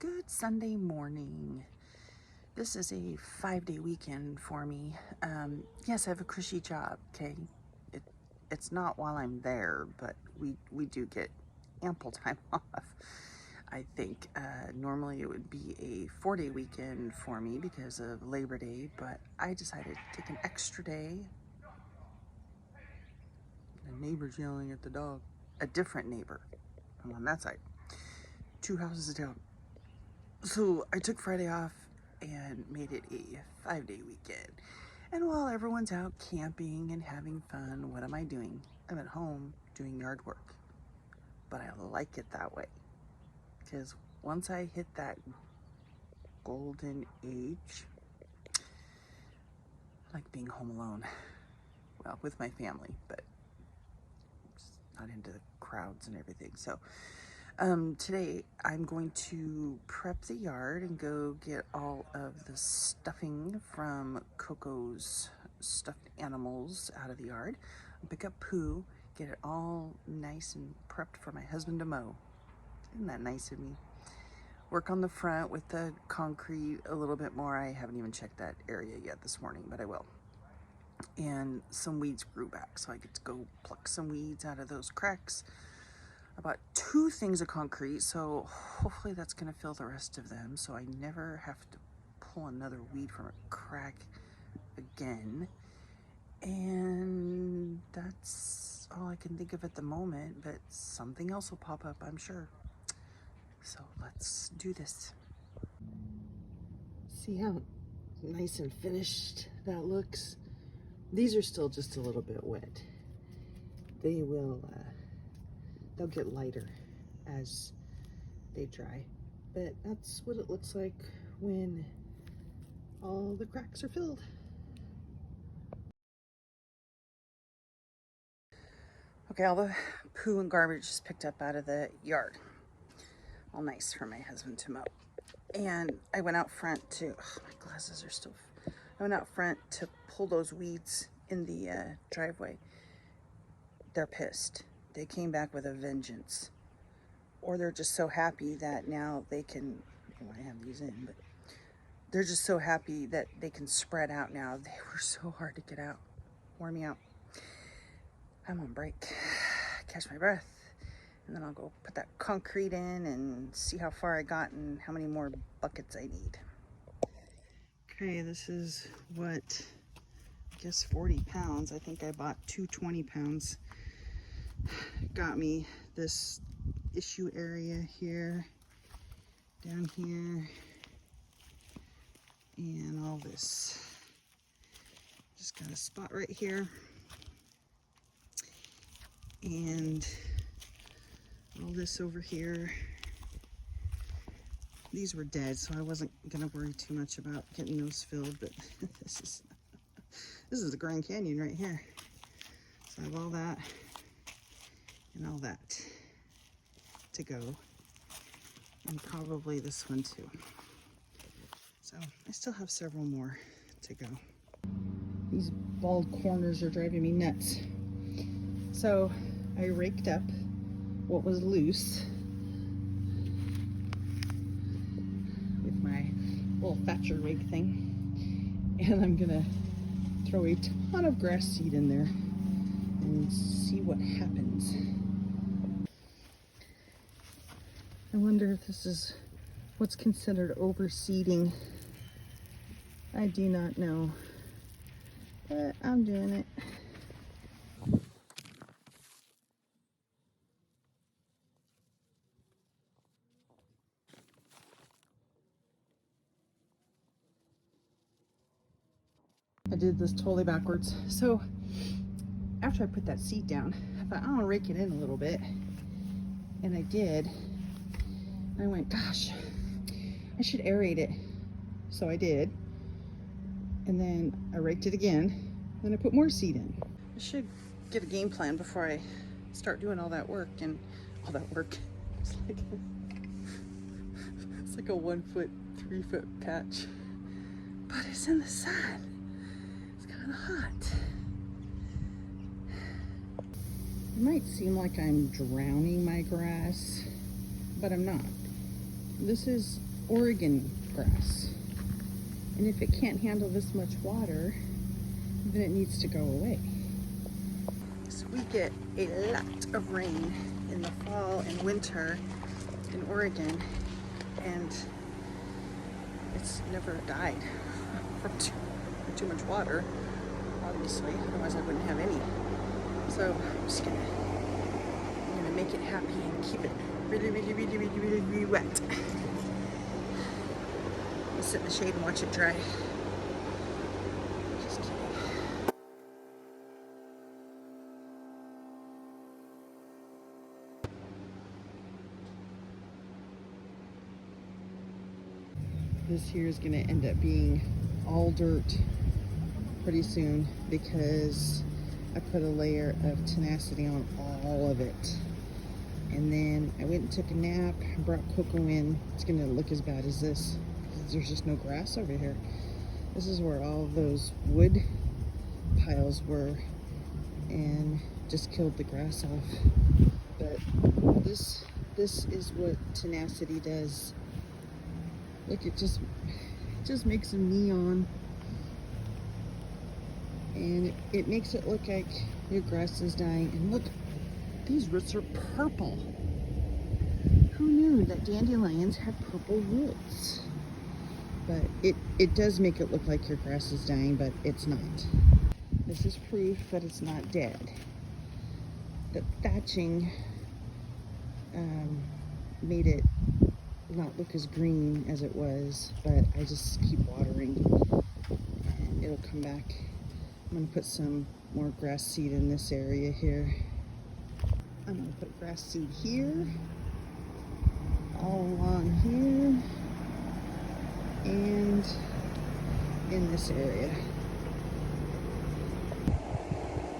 Good Sunday morning. This is a 5-day weekend for me. Yes, I have a cushy job, okay? It's not while I'm there, but we do get ample time off. I think normally it would be a 4-day weekend for me because of Labor Day, but I decided to take an extra day. The neighbor's yelling at the dog. A different neighbor. I'm on that side. 2 houses down. So I took Friday off and made it a 5-day weekend. And while everyone's out camping and having fun, what am I doing? I'm at home doing yard work. But I like it that way. Because once I hit that golden age, I like being home alone. Well, with my family, but not into the crowds and everything. So today I'm going to prep the yard and go get all of the stuffing from Coco's stuffed animals out of the yard. Pick up poo, get it all nice and prepped for my husband to mow. Isn't that nice of me? Work on the front with the concrete a little bit more. I haven't even checked that area yet this morning, but I will. And some weeds grew back, so I get to go pluck some weeds out of those cracks. I bought 2 things of concrete, so hopefully that's going to fill the rest of them, so I never have to pull another weed from a crack again. And that's all I can think of at the moment, but something else will pop up, I'm sure. So let's do this. See how nice and finished that looks? These are still just a little bit wet. They will they'll get lighter as they dry, but that's what it looks like when all the cracks are filled. Okay, all the poo and garbage is picked up out of the yard. All nice for my husband to mow. And I went out front to, my glasses are still, I went out front to pull those weeds in the driveway. They're pissed. They came back with a vengeance. Or they're just so happy that now they can, I have these in, but they're just so happy that they can spread out now. They were so hard to get out. Wore me out. I'm on break. Catch my breath. And then I'll go put that concrete in and see how far I got and how many more buckets I need. Okay, this is what, I guess 40 pounds. I think I bought 2 20 pounds. Got me this issue area here, down here, and all this. Just got a spot right here, and all this over here. These were dead, so I wasn't gonna worry too much about getting those filled, but this is the Grand Canyon right here. So I have all that and all that to go, and probably this one too. So I still have several more to go. These bald corners are driving me nuts. So I raked up what was loose with my little Thatcher rake thing, and I'm gonna throw a ton of grass seed in there and see what happens. I wonder if this is what's considered overseeding. I do not know, but I'm doing it. I did this totally backwards. So after I put that seed down, I thought, I'm gonna rake it in a little bit. And I did. I went, gosh, I should aerate it. So I did. And then I raked it again. Then I put more seed in. I should get a game plan before I start doing all that work. And all that work, it's like a 1 foot, 3 foot patch. But it's in the sun. It's kind of hot. It might seem like I'm drowning my grass, but I'm not. This is Oregon grass. And if it can't handle this much water, then it needs to go away. So we get a lot of rain in the fall and winter in Oregon, and it's never died from too much water, obviously, otherwise I wouldn't have any. So I'm just gonna make it happy and keep it really wet. I'll sit in the shade and watch it dry. Just kidding. This here is gonna end up being all dirt pretty soon because I put a layer of tenacity on all of it. And then I went and took a nap, brought Coco in. It's gonna look as bad as this because there's just no grass over here. This is where all those wood piles were and just killed the grass off. But this is what tenacity does. Look, it just makes a neon, and it makes it look like your grass is dying. And look, these roots are purple. Who knew that dandelions have purple roots? But it does make it look like your grass is dying, but it's not. This is proof that it's not dead. The thatching made it not look as green as it was, but I just keep watering and it'll come back. I'm gonna put some more grass seed in this area here. I'm gonna put grass seed here, all along here, and in this area.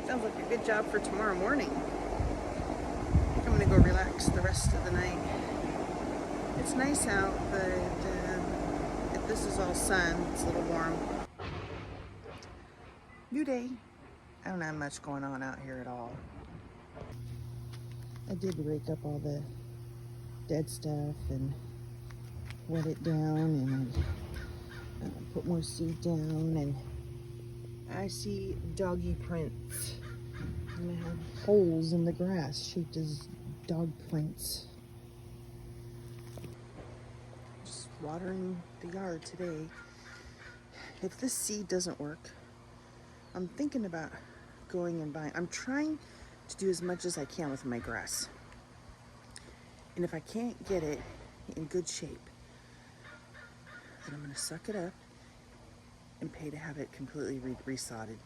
Sounds like a good job for tomorrow morning. I think I'm gonna go relax the rest of the night. It's nice out, but if this is all sun, it's a little warm. New day. I don't have much going on out here at all. I did rake up all the dead stuff and wet it down, and put more seed down, and I see doggy prints. And I have holes in the grass shaped as dog prints. Just watering the yard today. If this seed doesn't work, I'm thinking about going and buying. I'm trying to do as much as I can with my grass. And if I can't get it in good shape, then I'm gonna suck it up and pay to have it completely resodded.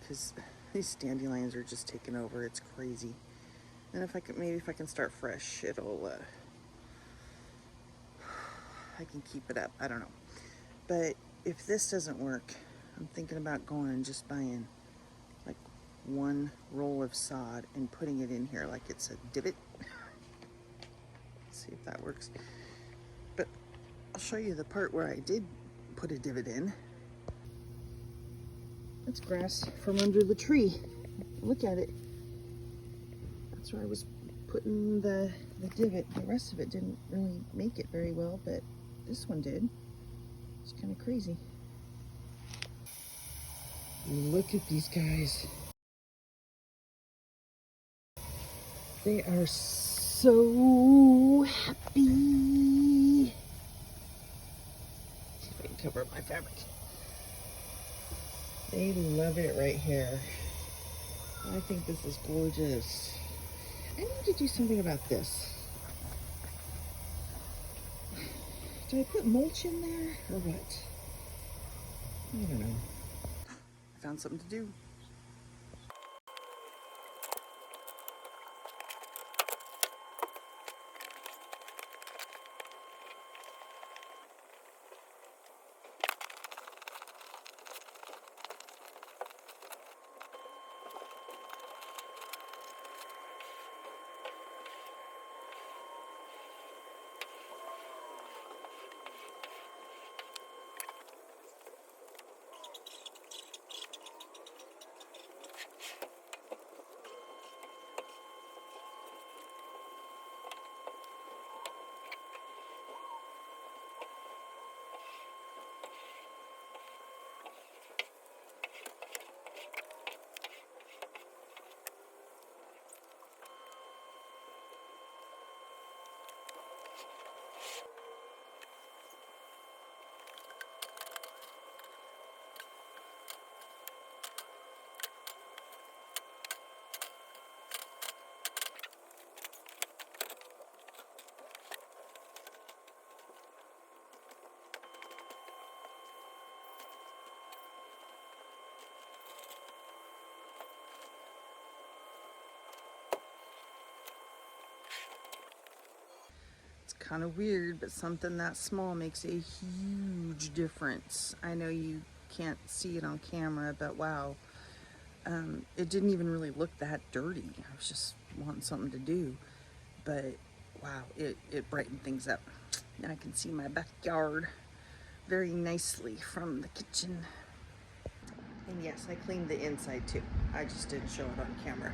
Because these dandelions are just taking over. It's crazy. And if I can start fresh, it'll I can keep it up. I don't know. But if this doesn't work, I'm thinking about going and just buying like one roll of sod and putting it in here like it's a divot. See if that works. But I'll show you the part where I did put a divot in. That's grass from under the tree. Look at it. That's where I was putting the divot. The rest of it didn't really make it very well, but this one did. It's kind of crazy. Look at these guys. They are so happy. See if I can cover up my fabric. They love it right here. I think this is gorgeous. I need to do something about this. Do I put mulch in there or what? I don't know. I found something to do. Kind of weird, but something that small makes a huge difference. I know you can't see it on camera, but wow, it didn't even really look that dirty. I was just wanting something to do, but wow, it brightened things up. Now I can see my backyard very nicely from the kitchen. And yes, I cleaned the inside too. I just didn't show it on camera.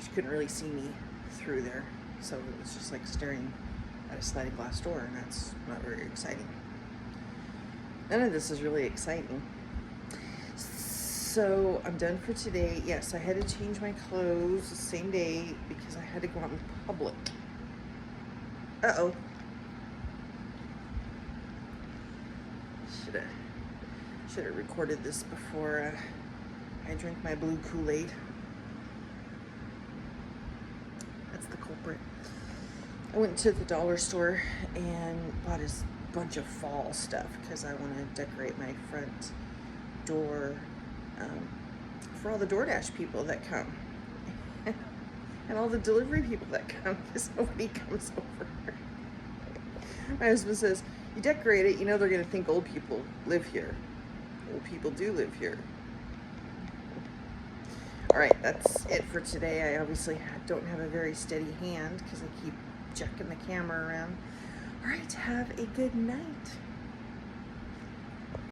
You couldn't really see me through there, so it was just like staring at a sliding glass door, and that's not very exciting. None of this is really exciting. So I'm done for today. Yes, I had to change my clothes the same day because I had to go out in public. Uh-oh. Should have recorded this before I drank my blue Kool-Aid. That's the culprit. I went to the dollar store and bought a bunch of fall stuff because I want to decorate my front door for all the DoorDash people that come and all the delivery people that come because nobody comes over. My husband says, you decorate it, you know they're going to think old people live here. Old people do live here. All right, that's it for today. I obviously don't have a very steady hand because I keep jerking the camera around. All right, have a good night.